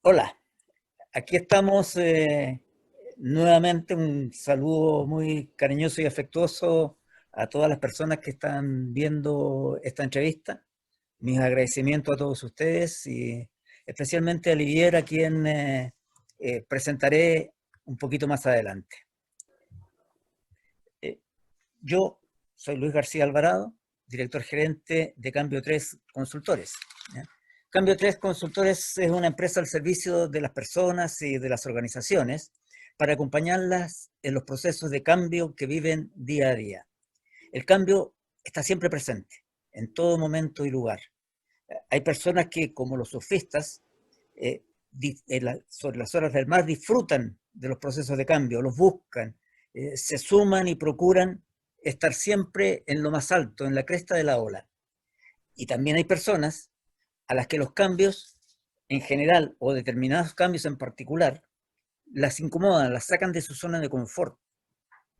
Hola, aquí estamos nuevamente. Un saludo muy cariñoso y afectuoso a todas las personas que están viendo esta entrevista. Mis agradecimientos a todos ustedes y especialmente a Livier, a quien presentaré un poquito más adelante. Eh, yo soy Luis García Alvarado, director gerente de Cambio 3 Consultores. ¿Ya? Cambio 3 Consultores es una empresa al servicio de las personas y de las organizaciones para acompañarlas en los procesos de cambio que viven día a día. El cambio está siempre presente, en todo momento y lugar. Hay personas que, como los surfistas, sobre las horas del mar disfrutan de los procesos de cambio, los buscan, se suman y procuran estar siempre en lo más alto, en la cresta de la ola. Y también hay personas a las que los cambios en general o determinados cambios en particular las incomodan, las sacan de su zona de confort.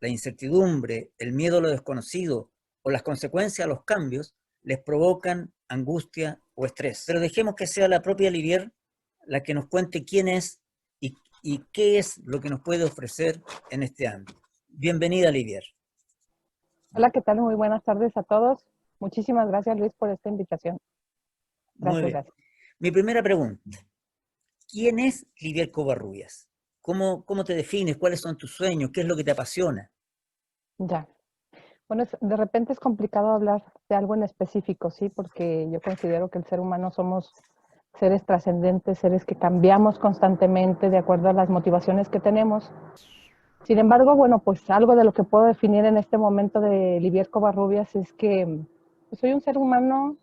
La incertidumbre, el miedo a lo desconocido o las consecuencias a los cambios les provocan angustia o estrés. Pero dejemos que sea la propia Livier la que nos cuente quién es y qué es lo que nos puede ofrecer en este ámbito. Bienvenida, Livier. Hola, ¿qué tal? Muy buenas tardes a todos. Muchísimas gracias, Luis, por esta invitación. Muy Gracias, bien. gracias. Mi primera pregunta: ¿quién es Livier Covarrubias? ¿Cómo te defines? ¿Cuáles son tus sueños? ¿Qué es lo que te apasiona? Ya. Bueno, de repente es complicado hablar de algo en específico, ¿sí? Porque yo considero que el ser humano somos seres trascendentes, seres que cambiamos constantemente de acuerdo a las motivaciones que tenemos. Sin embargo, bueno, pues algo de lo que puedo definir en este momento de Livier Covarrubias es que pues, soy un ser humano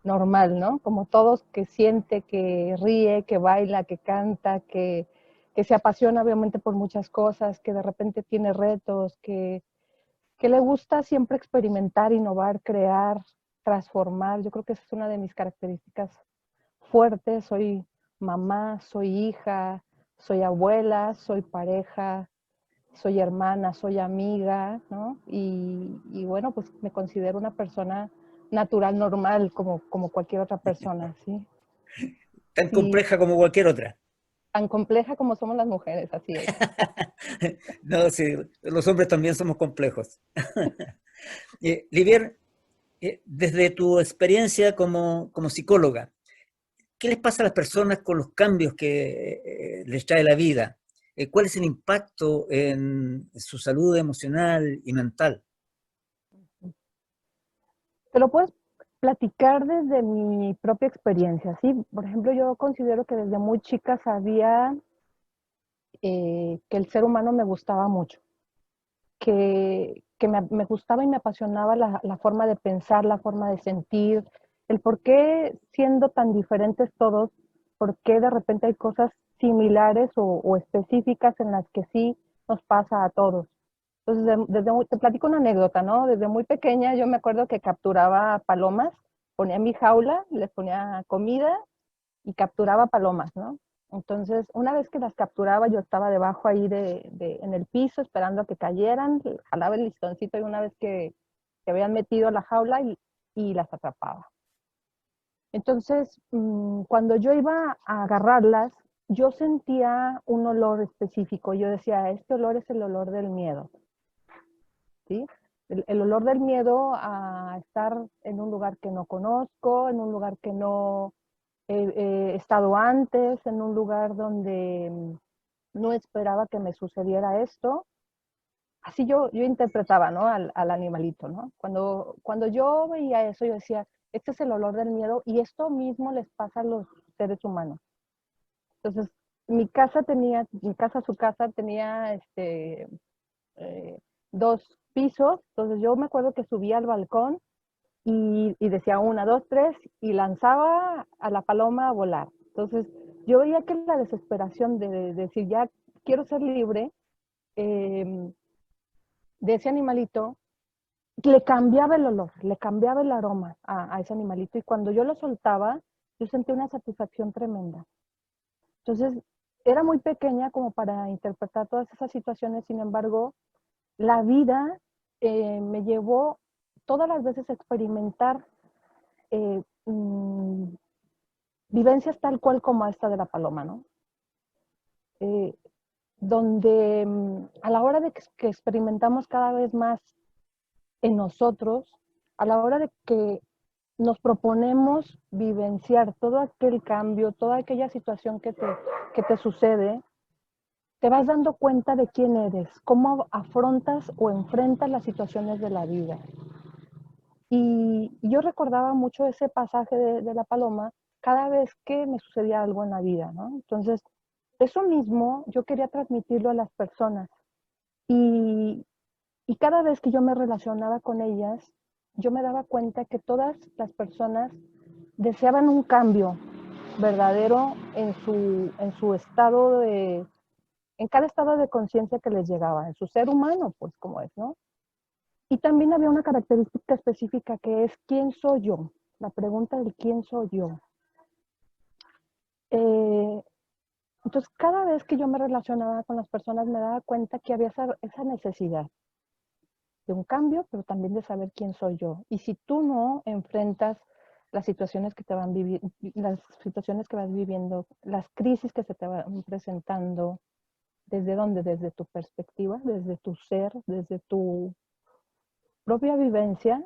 normal, ¿no? Como todos, que siente, que ríe, que baila, que canta, que se apasiona obviamente por muchas cosas, que de repente tiene retos, que le gusta siempre experimentar, innovar, crear, transformar. Yo creo que esa es una de mis características fuertes. Soy mamá, soy hija, soy abuela, soy pareja, soy hermana, soy amiga, ¿no? Y bueno, pues me considero una persona natural, normal, como cualquier otra persona, ¿sí? Tan Sí, compleja como cualquier otra. tan compleja como somos las mujeres, así es. No, sí, los hombres también somos complejos. Livier, desde tu experiencia como psicóloga, ¿qué les pasa a las personas con los cambios que les trae la vida? ¿Cuál es el impacto en su salud emocional y mental? Te lo puedes platicar desde mi propia experiencia, ¿sí? Por ejemplo, yo considero que desde muy chica sabía que el ser humano me gustaba mucho, que me gustaba y me apasionaba la forma de pensar, la forma de sentir, el por qué siendo tan diferentes todos, por qué de repente hay cosas similares o específicas en las que sí nos pasa a todos. Entonces, te platico una anécdota, ¿no? Desde muy pequeña yo me acuerdo que capturaba palomas, ponía mi jaula, les ponía comida y capturaba palomas, ¿no? Entonces, una vez que las capturaba, yo estaba debajo ahí en el piso esperando a que cayeran, jalaba el listoncito y una vez que habían metido a la jaula y las atrapaba. Entonces, cuando yo iba a agarrarlas, yo sentía un olor específico. Yo decía, este olor es el olor del miedo, ¿sí? El olor del miedo a estar en un lugar que no conozco, en un lugar que no he estado antes, en un lugar donde no esperaba que me sucediera esto. Así yo interpretaba, ¿no? Al animalito, ¿no? Cuando yo veía eso, yo decía, este es el olor del miedo y esto mismo les pasa a los seres humanos. Entonces, su casa tenía eh, dos pisos, entonces yo me acuerdo que subía al balcón y decía una, dos, tres, y lanzaba a la paloma a volar. Entonces, yo veía que la desesperación de decir, ya quiero ser libre, eh, de ese animalito, le cambiaba el olor, le cambiaba el aroma a ese animalito, y cuando yo lo soltaba, yo sentía una satisfacción tremenda. Entonces, era muy pequeña como para interpretar todas esas situaciones, sin embargo, la vida me llevó todas las veces a experimentar eh, mmm, vivencias tal cual como esta de la paloma, ¿no? donde a la hora de que experimentamos cada vez más en nosotros, a la hora de que nos proponemos vivenciar todo aquel cambio, toda aquella situación que te sucede, te vas dando cuenta de quién eres, cómo afrontas o enfrentas las situaciones de la vida. Y yo recordaba mucho ese pasaje de la paloma cada vez que me sucedía algo en la vida, ¿no? Entonces, eso mismo yo quería transmitirlo a las personas. Y, y cada vez que yo me relacionaba con ellas, yo me daba cuenta que todas las personas deseaban un cambio verdadero en su estado en cada estado de conciencia que les llegaba, en su ser humano, pues como es, ¿no? Y también había una característica específica que es ¿quién soy yo? La pregunta del ¿quién soy yo? Entonces, cada vez que yo me relacionaba con las personas me daba cuenta que había esa necesidad de un cambio, pero también de saber quién soy yo. Y si tú no enfrentas las situaciones que te van las situaciones que vas viviendo, las crisis que se te van presentando, ¿desde dónde? Desde tu perspectiva, desde tu ser, desde tu propia vivencia,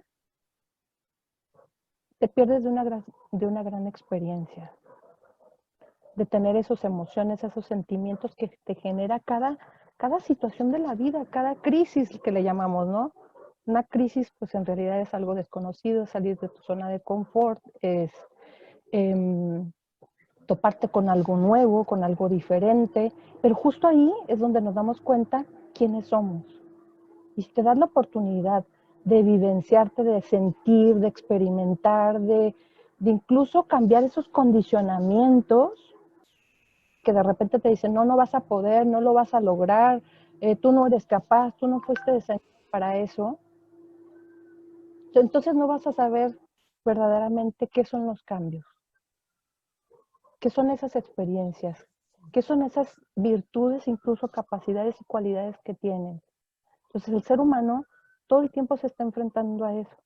te pierdes de una gran experiencia, de tener esas emociones, esos sentimientos que te genera cada situación de la vida, cada crisis que le llamamos, ¿no? Una crisis, pues en realidad es algo desconocido, salir de tu zona de confort, es toparte con algo nuevo, con algo diferente, pero justo ahí es donde nos damos cuenta quiénes somos. Y si te das la oportunidad de vivenciarte, de sentir, de experimentar, de incluso cambiar esos condicionamientos que de repente te dicen, no, no vas a poder, no lo vas a lograr, tú no eres capaz, tú no fuiste diseñado para eso, entonces no vas a saber verdaderamente qué son los cambios, qué son esas experiencias, qué son esas virtudes, incluso capacidades y cualidades que tienen. Entonces el ser humano todo el tiempo se está enfrentando a eso.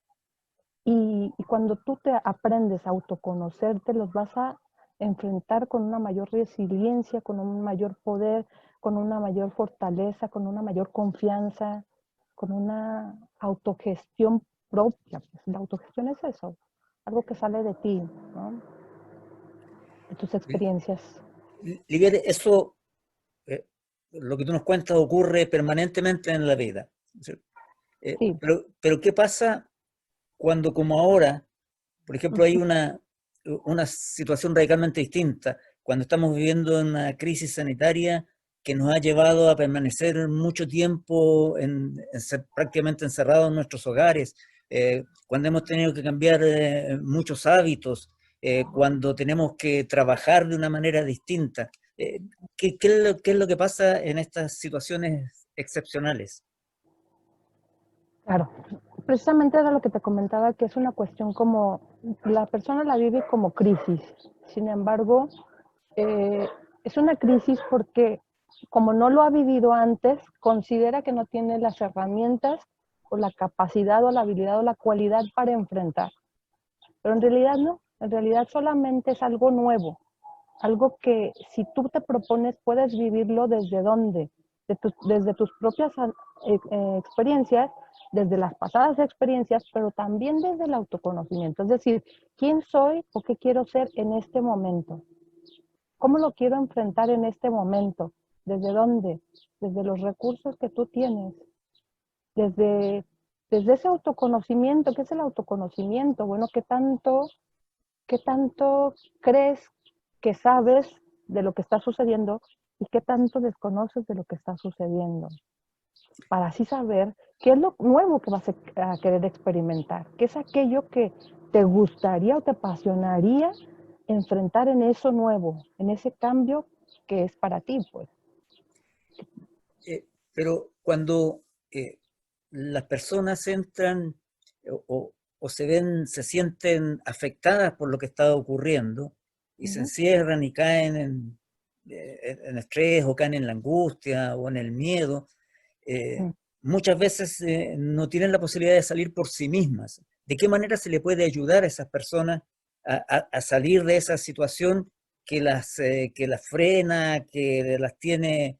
Y cuando tú te aprendes a autoconocerte, los vas a enfrentar con una mayor resiliencia, con un mayor poder, con una mayor fortaleza, con una mayor confianza, con una autogestión propia. Pues la autogestión es eso, algo que sale de ti, ¿no? De tus experiencias. Liviere, eso, lo que tú nos cuentas ocurre permanentemente en la vida. Sí. Pero ¿qué pasa cuando, como ahora, por ejemplo, hay una situación radicalmente distinta, cuando estamos viviendo una crisis sanitaria que nos ha llevado a permanecer mucho tiempo prácticamente encerrados en nuestros hogares, cuando hemos tenido que cambiar muchos hábitos, cuando tenemos que trabajar de una manera distinta? ¿Qué es lo que pasa en estas situaciones excepcionales? Claro, precisamente era lo que te comentaba, que es una cuestión como, la persona la vive como crisis. Sin embargo, eh, es una crisis porque como no lo ha vivido antes, considera que no tiene las herramientas o la capacidad o la habilidad o la cualidad para enfrentar. Pero en realidad no, en realidad solamente es algo nuevo, algo que si tú te propones puedes vivirlo desde dónde, desde tus propias experiencias, desde las pasadas experiencias, pero también desde el autoconocimiento. Es decir, ¿quién soy o qué quiero ser en este momento? ¿Cómo lo quiero enfrentar en este momento? ¿Desde dónde? Desde los recursos que tú tienes, desde, desde ese autoconocimiento. ¿Qué es el autoconocimiento? Bueno, qué tanto crees que sabes de lo que está sucediendo y qué tanto desconoces de lo que está sucediendo? Para así saber qué es lo nuevo que vas a querer experimentar, qué es aquello que te gustaría o te apasionaría enfrentar en eso nuevo, en ese cambio que es para ti, pues. Pero cuando las personas entran o se sienten afectadas por lo que está ocurriendo y se encierran y caen en estrés o caen en la angustia o en el miedo, Mm. muchas veces no tienen la posibilidad de salir por sí mismas. ¿De qué manera se le puede ayudar a esas personas a salir de esa situación que las frena, que las tiene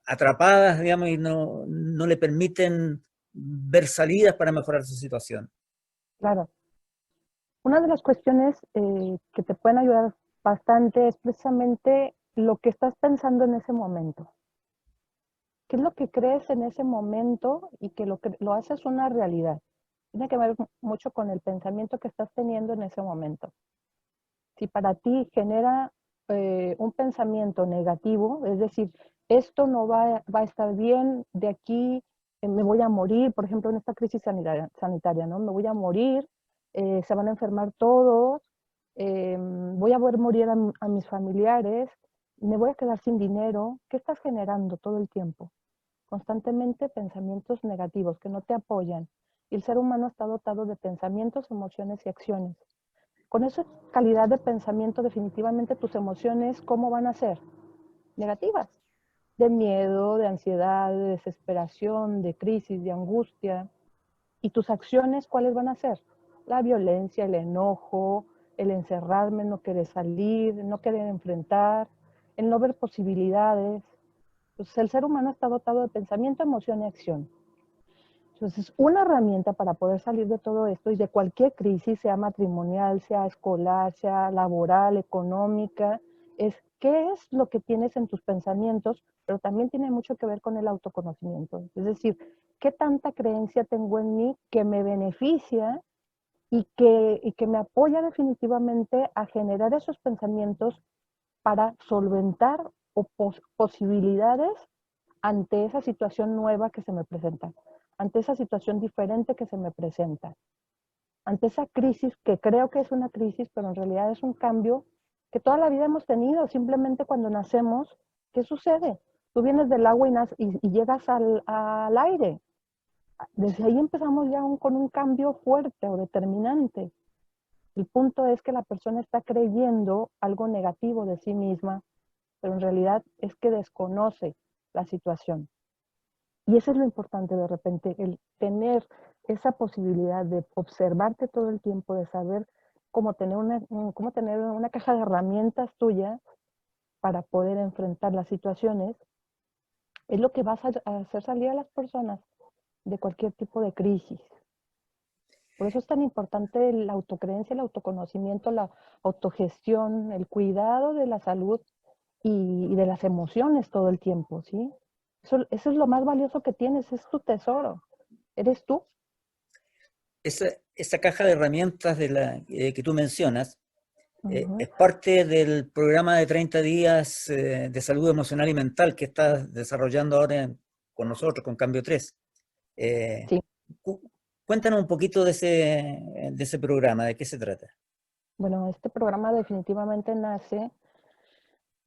atrapadas, digamos, y no le permiten ver salidas para mejorar su situación. Claro. Una de las cuestiones que te pueden ayudar bastante es precisamente lo que estás pensando en ese momento. ¿Qué es lo que crees en ese momento y que lo haces una realidad? Tiene que ver mucho con el pensamiento que estás teniendo en ese momento. Si para ti genera un pensamiento negativo, es decir, esto no va a estar bien, de aquí me voy a morir, por ejemplo, en esta crisis sanitaria, ¿no? Me voy a morir, se van a enfermar todos, voy a ver morir a mis familiares, me voy a quedar sin dinero. ¿Qué estás generando todo el tiempo? Constantemente pensamientos negativos que no te apoyan. Y el ser humano está dotado de pensamientos, emociones y acciones. Con esa calidad de pensamiento, definitivamente tus emociones, ¿cómo van a ser? Negativas. De miedo, de ansiedad, de desesperación, de crisis, de angustia. ¿Y tus acciones cuáles van a ser? La violencia, el enojo, el encerrarme, no querer salir, no querer enfrentar, el no ver posibilidades. Entonces, el ser humano está dotado de pensamiento, emoción y acción. Entonces, una herramienta para poder salir de todo esto y de cualquier crisis, sea matrimonial, sea escolar, sea laboral, económica, es qué es lo que tienes en tus pensamientos, pero también tiene mucho que ver con el autoconocimiento. Es decir, qué tanta creencia tengo en mí que me beneficia y que me apoya definitivamente a generar esos pensamientos para solventar posibilidades ante esa situación nueva que se me presenta, ante esa situación diferente que se me presenta, ante esa crisis que creo que es una crisis, pero en realidad es un cambio que toda la vida hemos tenido. Simplemente cuando nacemos, ¿qué sucede? Tú vienes del agua y llegas al aire. Desde ahí empezamos ya con un cambio fuerte o determinante. El punto es que la persona está creyendo algo negativo de sí misma, pero en realidad es que desconoce la situación. Y eso es lo importante de repente, el tener esa posibilidad de observarte todo el tiempo, de saber cómo tener una caja de herramientas tuya para poder enfrentar las situaciones, es lo que va a hacer salir a las personas de cualquier tipo de crisis. Por eso es tan importante la autocreencia, el autoconocimiento, la autogestión, el cuidado de la salud y de las emociones todo el tiempo, ¿sí? Eso es lo más valioso que tienes, es tu tesoro. ¿Eres tú? Esa caja de herramientas que tú mencionas Ujú. es parte del programa de 30 días de salud emocional y mental que estás desarrollando ahora con nosotros, con Cambio 3. Eh, Sí. cu- Cuéntanos un poquito de ese programa, de qué se trata. Bueno, este programa definitivamente nace.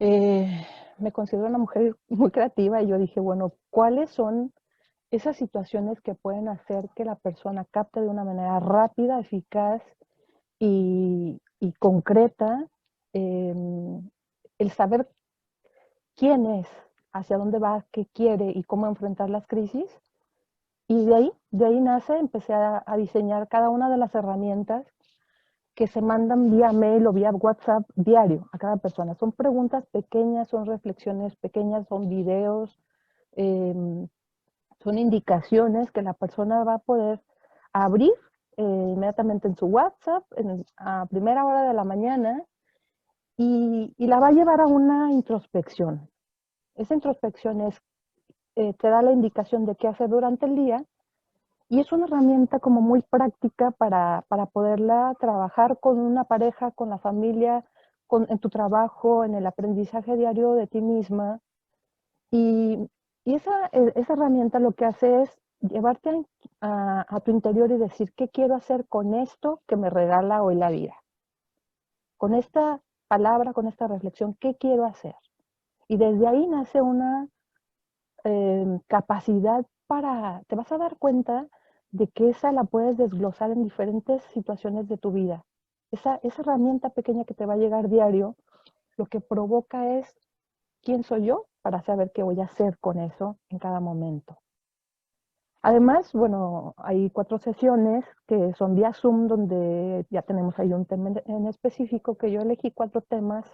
eh, Me considero una mujer muy creativa y yo dije, bueno, ¿cuáles son esas situaciones que pueden hacer que la persona capte de una manera rápida, eficaz y concreta el saber quién es, hacia dónde va, qué quiere y cómo enfrentar las crisis? Y de ahí nace, empecé a diseñar cada una de las herramientas que se mandan vía mail o vía WhatsApp diario a cada persona. Son preguntas pequeñas, son reflexiones pequeñas, son videos, eh, son indicaciones que la persona va a poder abrir inmediatamente en su WhatsApp a primera hora de la mañana y la va a llevar a una introspección. Esa introspección te da la indicación de qué hacer durante el día y es una herramienta como muy práctica para poderla trabajar con una pareja, con la familia, en tu trabajo, en el aprendizaje diario de ti misma. Y, esa herramienta lo que hace es llevarte a tu interior y decir, ¿qué quiero hacer con esto que me regala hoy la vida? Con esta palabra, con esta reflexión, ¿qué quiero hacer? Y desde ahí nace una capacidad te vas a dar cuenta de que esa la puedes desglosar en diferentes situaciones de tu vida. Esa herramienta pequeña que te va a llegar diario, lo que provoca es quién soy yo para saber qué voy a hacer con eso en cada momento. Además, bueno, hay 4 sesiones que son vía Zoom, donde ya tenemos ahí un tema en específico, que yo elegí 4 temas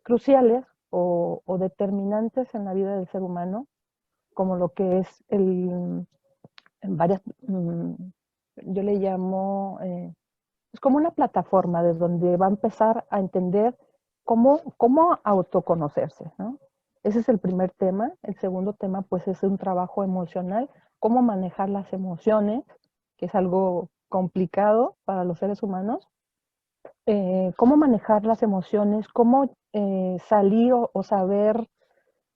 cruciales o determinantes en la vida del ser humano, como lo que es en varias, yo le llamo, es como una plataforma desde donde va a empezar a entender cómo autoconocerse, ¿no? Ese es el primer tema. El segundo tema, pues, es un trabajo emocional, cómo manejar las emociones, que es algo complicado para los seres humanos. Cómo manejar las emociones, cómo salir o saber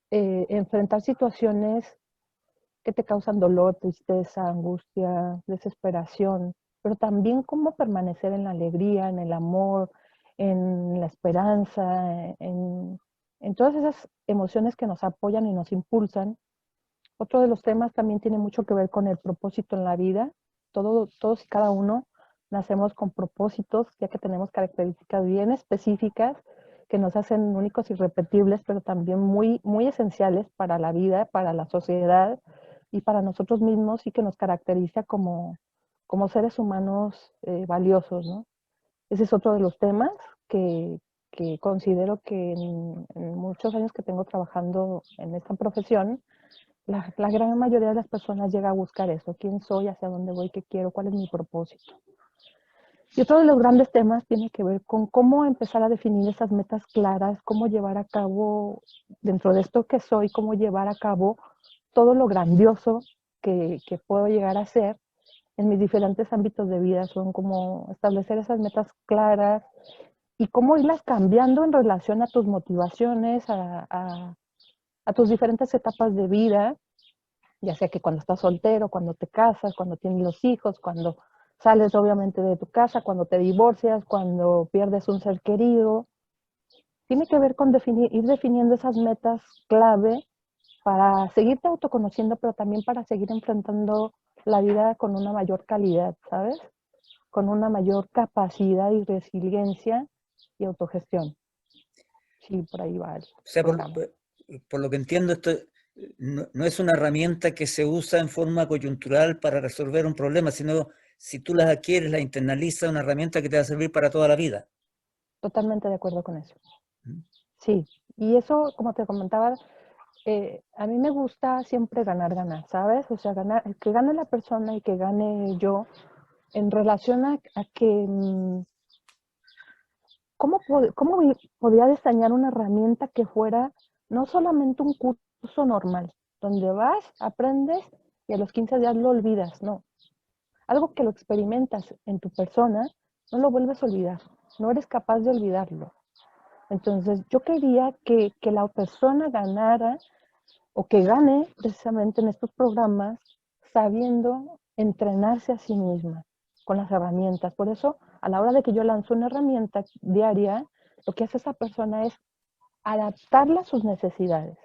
enfrentar situaciones que te causan dolor, tristeza, angustia, desesperación, pero también cómo permanecer en la alegría, en el amor, en la esperanza, en todas esas emociones que nos apoyan y nos impulsan. Otro de los temas también tiene mucho que ver con el propósito en la vida. Todos y cada uno nacemos con propósitos, ya que tenemos características bien específicas que nos hacen únicos y irrepetibles, pero también muy, muy esenciales para la vida, para la sociedad y para nosotros mismos, y que nos caracteriza como seres humanos valiosos, ¿no? Ese es otro de los temas que, que considero que en muchos años que tengo trabajando en esta profesión, la gran mayoría de las personas llega a buscar eso: quién soy, hacia dónde voy, qué quiero, cuál es mi propósito. Y otro de los grandes temas tiene que ver con cómo empezar a definir esas metas claras, cómo llevar a cabo, dentro de esto que soy, cómo llevar a cabo todo lo grandioso que puedo llegar a ser en mis diferentes ámbitos de vida. Son como establecer esas metas claras y cómo irlas cambiando en relación a tus motivaciones, a tus diferentes etapas de vida, ya sea que cuando estás soltero, cuando te casas, cuando tienes los hijos, cuando sales obviamente de tu casa, cuando te divorcias, cuando pierdes un ser querido. Tiene que ver con ir definiendo esas metas clave para seguirte autoconociendo, pero también para seguir enfrentando la vida con una mayor calidad, ¿sabes? Con una mayor capacidad y resiliencia y autogestión. Sí, por ahí va el O sea, programa. por lo que entiendo, esto no es una herramienta que se usa en forma coyuntural para resolver un problema, sino si tú las adquieres, las internalizas, una herramienta que te va a servir para toda la vida. Totalmente de acuerdo con eso. ¿Mm? Sí, y eso, como te comentaba, a mí me gusta siempre ganar, ganar, ¿sabes? O sea, ganar, que gane la persona y que gane yo en relación a que cómo podría diseñar una herramienta que fuera no solamente un curso normal, donde vas, aprendes y a los 15 días lo olvidas, no. Algo que lo experimentas en tu persona, no lo vuelves a olvidar, no eres capaz de olvidarlo. Entonces, yo quería que la persona ganara o que gane precisamente en estos programas sabiendo entrenarse a sí misma con las herramientas. Por eso, a la hora de que yo lanzo una herramienta diaria, lo que hace esa persona es adaptarla a sus necesidades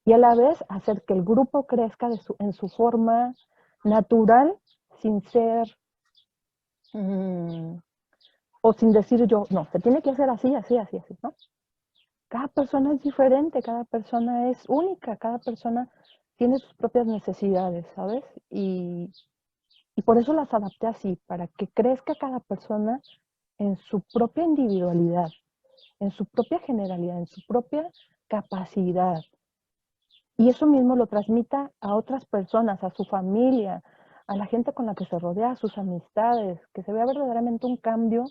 y a la vez hacer que el grupo crezca en su forma natural, sin ser o sin decir yo, no, se tiene que hacer así, así, así, así, ¿no? Cada persona es diferente, cada persona es única, cada persona tiene sus propias necesidades, ¿sabes? Y por eso las adapté así, para que crezca cada persona en su propia individualidad, en su propia generalidad, en su propia capacidad. Y eso mismo lo transmita a otras personas, a su familia, a la gente con la que se rodea, a sus amistades, que se vea verdaderamente un cambio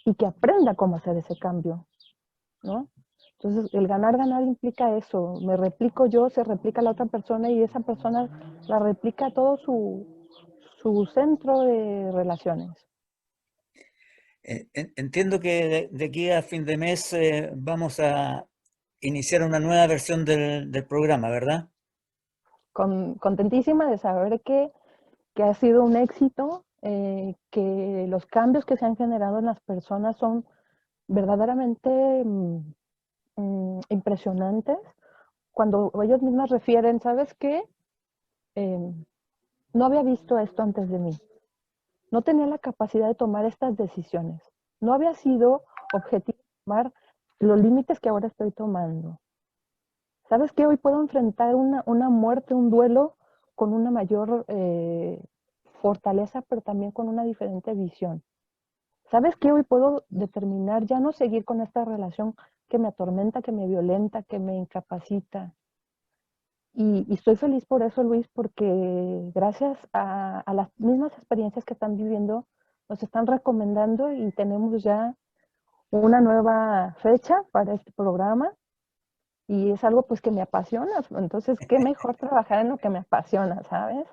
y que aprenda cómo hacer ese cambio, ¿no? Entonces, el ganar, ganar implica eso. Me replico yo, se replica la otra persona y esa persona la replica a todo su centro de relaciones. Entiendo que de aquí a fin de mes vamos a iniciar una nueva versión del programa, ¿verdad? Contentísima de saber que ha sido un éxito, que los cambios que se han generado en las personas son verdaderamente impresionantes. Cuando ellos mismas refieren, ¿sabes qué? Eh, no había visto esto antes de mí. No tenía la capacidad de tomar estas decisiones. No había sido objetivo tomar los límites que ahora estoy tomando. ¿Sabes qué? Hoy puedo enfrentar una muerte, un duelo con una mayor fortaleza, pero también con una diferente visión. ¿Sabes qué? Hoy puedo determinar ya no seguir con esta relación que me atormenta, que me violenta, que me incapacita. Y estoy feliz por eso, Luis, porque gracias a las mismas experiencias que están viviendo, nos están recomendando y tenemos ya una nueva fecha para este programa y es algo pues que me apasiona. Entonces, qué mejor trabajar en lo que me apasiona, ¿sabes?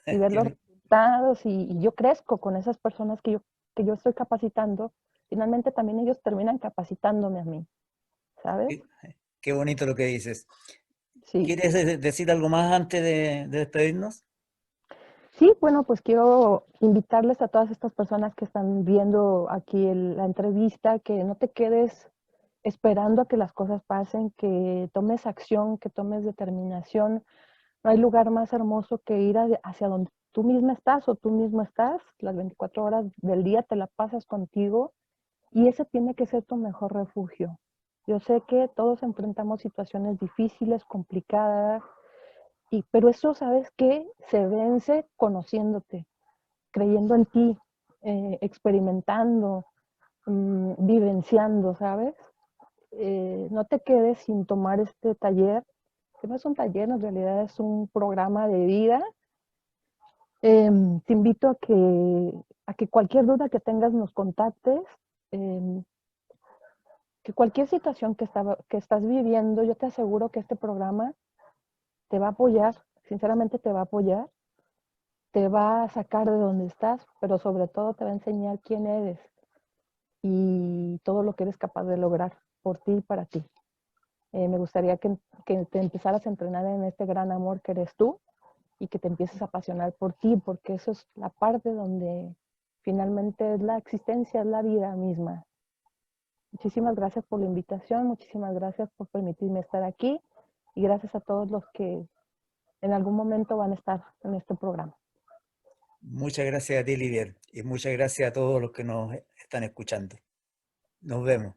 Y ver los Qué, resultados y yo crezco con esas personas que yo estoy capacitando. Finalmente también ellos terminan capacitándome a mí, ¿sabes? qué- qué bonito lo que dices. Sí. ¿Quieres decir algo más antes de despedirnos? Sí, bueno, pues quiero invitarles a todas estas personas que están viendo aquí la entrevista, que no te quedes esperando a que las cosas pasen, que tomes acción, que tomes determinación. No hay lugar más hermoso que ir hacia donde tú misma estás o tú mismo estás. Las 24 horas del día te la pasas contigo y ese tiene que ser tu mejor refugio. Yo sé que todos enfrentamos situaciones difíciles, complicadas, pero eso, ¿sabes qué? Se vence conociéndote, creyendo en ti, experimentando, vivenciando, ¿sabes? No te quedes sin tomar este taller, que no es un taller, en realidad es un programa de vida. Te invito a que cualquier duda que tengas nos contactes, eh, que cualquier situación que estás viviendo, yo te aseguro que este programa te va a apoyar, sinceramente te va a apoyar, te va a sacar de donde estás, pero sobre todo te va a enseñar quién eres y todo lo que eres capaz de lograr por ti y para ti. Me gustaría que te empezaras a entrenar en este gran amor que eres tú y que te empieces a apasionar por ti, porque eso es la parte donde finalmente es la existencia, es la vida misma. Muchísimas gracias por la invitación, muchísimas gracias por permitirme estar aquí y gracias a todos los que en algún momento van a estar en este programa. Muchas gracias a ti, Lidier, y muchas gracias a todos los que nos están escuchando. Nos vemos.